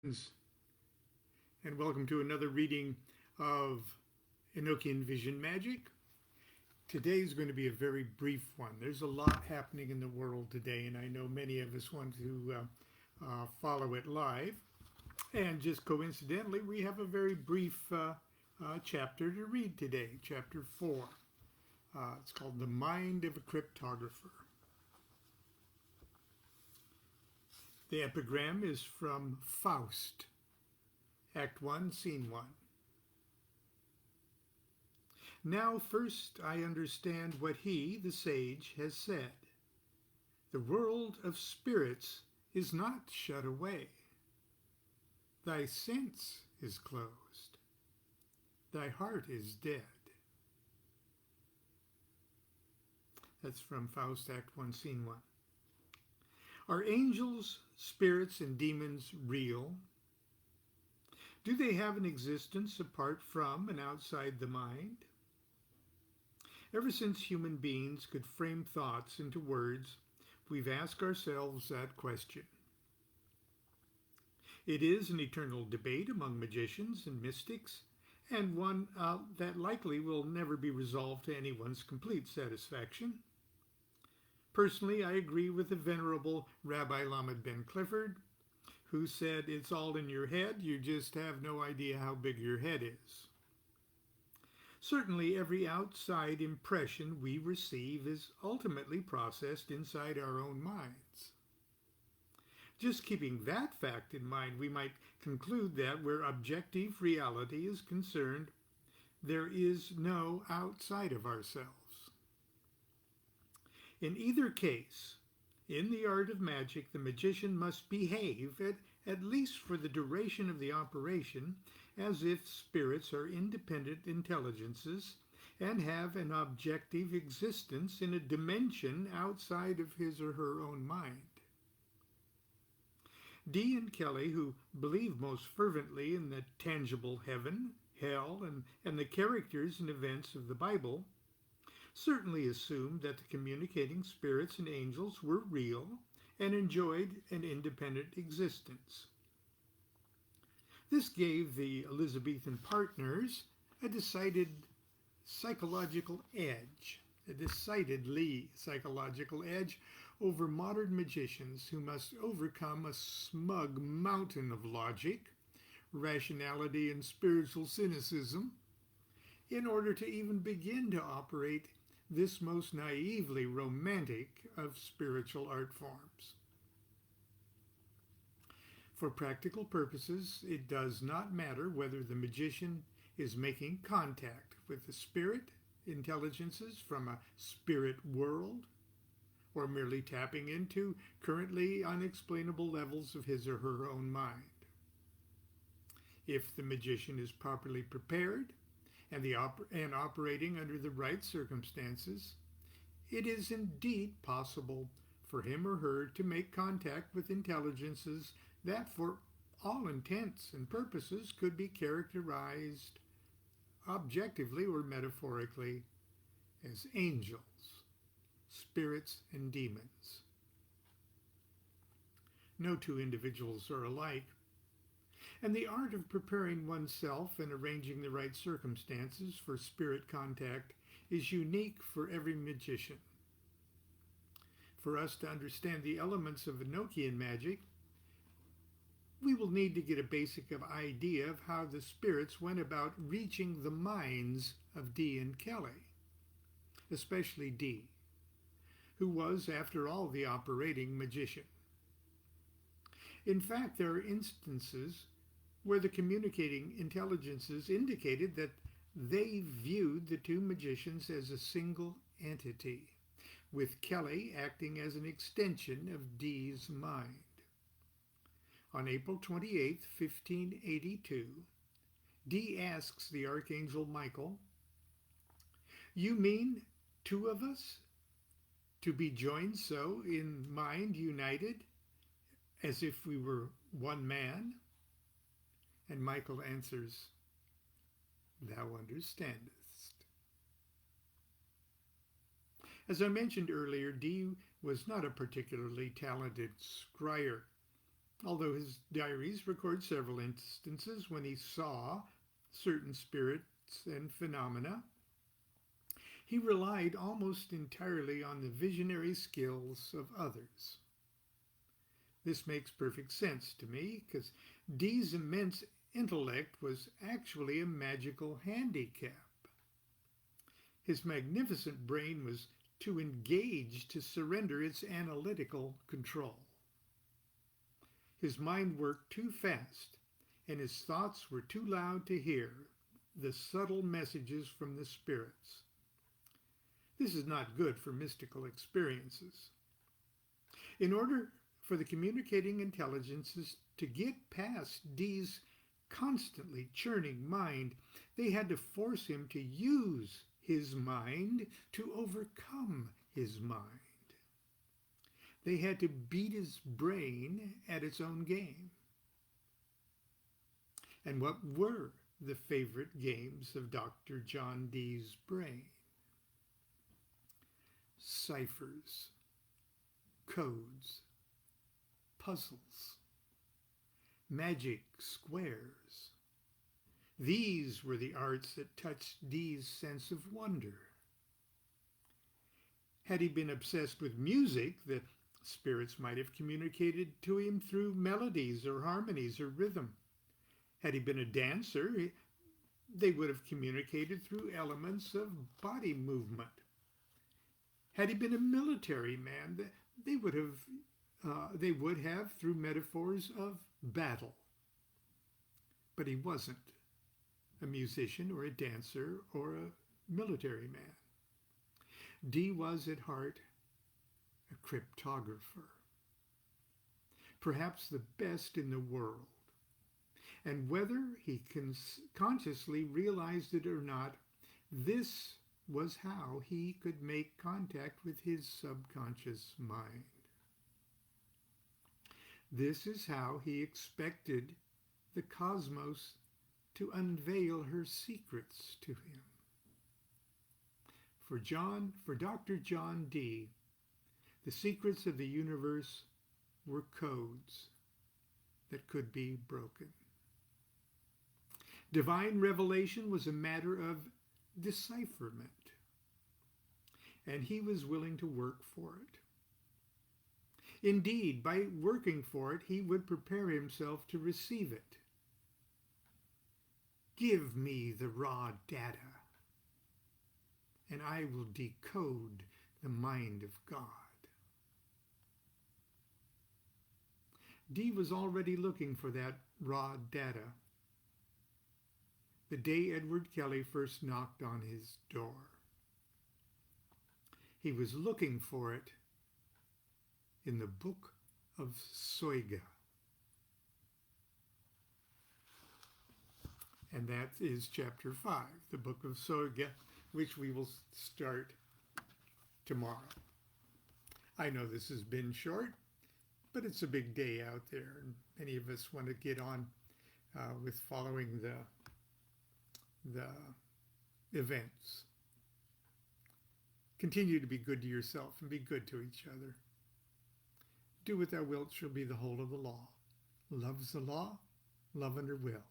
And welcome to another reading of Enochian Vision Magic. Today's going to be a very brief one. There's a lot happening in the world today, and I know many of us want to follow it live. And just coincidentally, we have a very brief chapter to read today, chapter 4. It's called The Mind of a Cryptographer. The epigram is from Faust, Act 1, Scene 1. Now first I understand what he, the sage, has said. The world of spirits is not shut away. Thy sense is closed. Thy heart is dead. That's from Faust, Act 1, Scene 1. Are angels, spirits, and demons real? Do they have an existence apart from and outside the mind? Ever since human beings could frame thoughts into words, we've asked ourselves that question. It is an eternal debate among magicians and mystics, and one that likely will never be resolved to anyone's complete satisfaction. Personally, I agree with the venerable Rabbi Lamed Ben Clifford, who said, "It's all in your head, you just have no idea how big your head is." Certainly, every outside impression we receive is ultimately processed inside our own minds. Just keeping that fact in mind, we might conclude that where objective reality is concerned, there is no outside of ourselves. In either case, in the art of magic, the magician must behave, at least for the duration of the operation, as if spirits are independent intelligences and have an objective existence in a dimension outside of his or her own mind. Dee and Kelley, who believe most fervently in the tangible heaven, hell, and the characters and events of the Bible, certainly assumed that the communicating spirits and angels were real and enjoyed an independent existence. This gave the Elizabethan partners a decidedly psychological edge over modern magicians who must overcome a smug mountain of logic, rationality, and spiritual cynicism in order to even begin to operate this most naively romantic of spiritual art forms. For practical purposes, it does not matter whether the magician is making contact with the spirit intelligences from a spirit world or merely tapping into currently unexplainable levels of his or her own mind. If the magician is properly prepared and operating under the right circumstances, it is indeed possible for him or her to make contact with intelligences that for all intents and purposes could be characterized objectively or metaphorically as angels, spirits, and demons. No two individuals are alike, and the art of preparing oneself and arranging the right circumstances for spirit contact is unique for every magician. For us to understand the elements of Enochian magic, we will need to get a basic idea of how the spirits went about reaching the minds of Dee and Kelley, especially Dee, who was, after all, the operating magician. In fact, there are instances where the communicating intelligences indicated that they viewed the two magicians as a single entity, with Kelley acting as an extension of Dee's mind. On April 28, 1582, Dee asks the Archangel Michael, "You mean two of us to be joined so in mind united as if we were one man?" And Michael answers, "Thou understandest." As I mentioned earlier, Dee was not a particularly talented scryer. although his diaries record several instances when he saw certain spirits and phenomena. He relied almost entirely on the visionary skills of others. This makes perfect sense to me, because Dee's immense intellect was actually a magical handicap. His magnificent brain was too engaged to surrender its analytical control. His mind worked too fast, and his thoughts were too loud to hear the subtle messages from the spirits. This is not good for mystical experiences. In order for the communicating intelligences to get past Dee's constantly churning mind, they had to force him to use his mind to overcome his mind. They had to beat his brain at its own game. And what were the favorite games of Dr. John Dee's brain? Ciphers, codes, puzzles, magic squares. These were the arts that touched Dee's sense of wonder. Had he been obsessed with music, the spirits might have communicated to him through melodies or harmonies or rhythm. Had he been a dancer, they would have communicated through elements of body movement. Had he been a military man, they would have through metaphors of battle. But he wasn't a musician or a dancer or a military man. Dee was at heart a cryptographer, perhaps the best in the world. And whether he consciously realized it or not, this was how he could make contact with his subconscious mind. This is how he expected the cosmos to unveil her secrets to him. For Dr. John Dee, the secrets of the universe were codes that could be broken. Divine revelation was a matter of decipherment, and he was willing to work for it. Indeed, by working for it, he would prepare himself to receive it. Give me the raw data, and I will decode the mind of God. Dee was already looking for that raw data the day Edward Kelley first knocked on his door. He was looking for it in the Book of Soiga. And that is chapter 5, the Book of Soiga, which we will start tomorrow. I know this has been short, but it's a big day out there, and many of us want to get on with following the events. Continue to be good to yourself and be good to each other. Do what thou wilt shall be the whole of the law. Love's the law, love under will.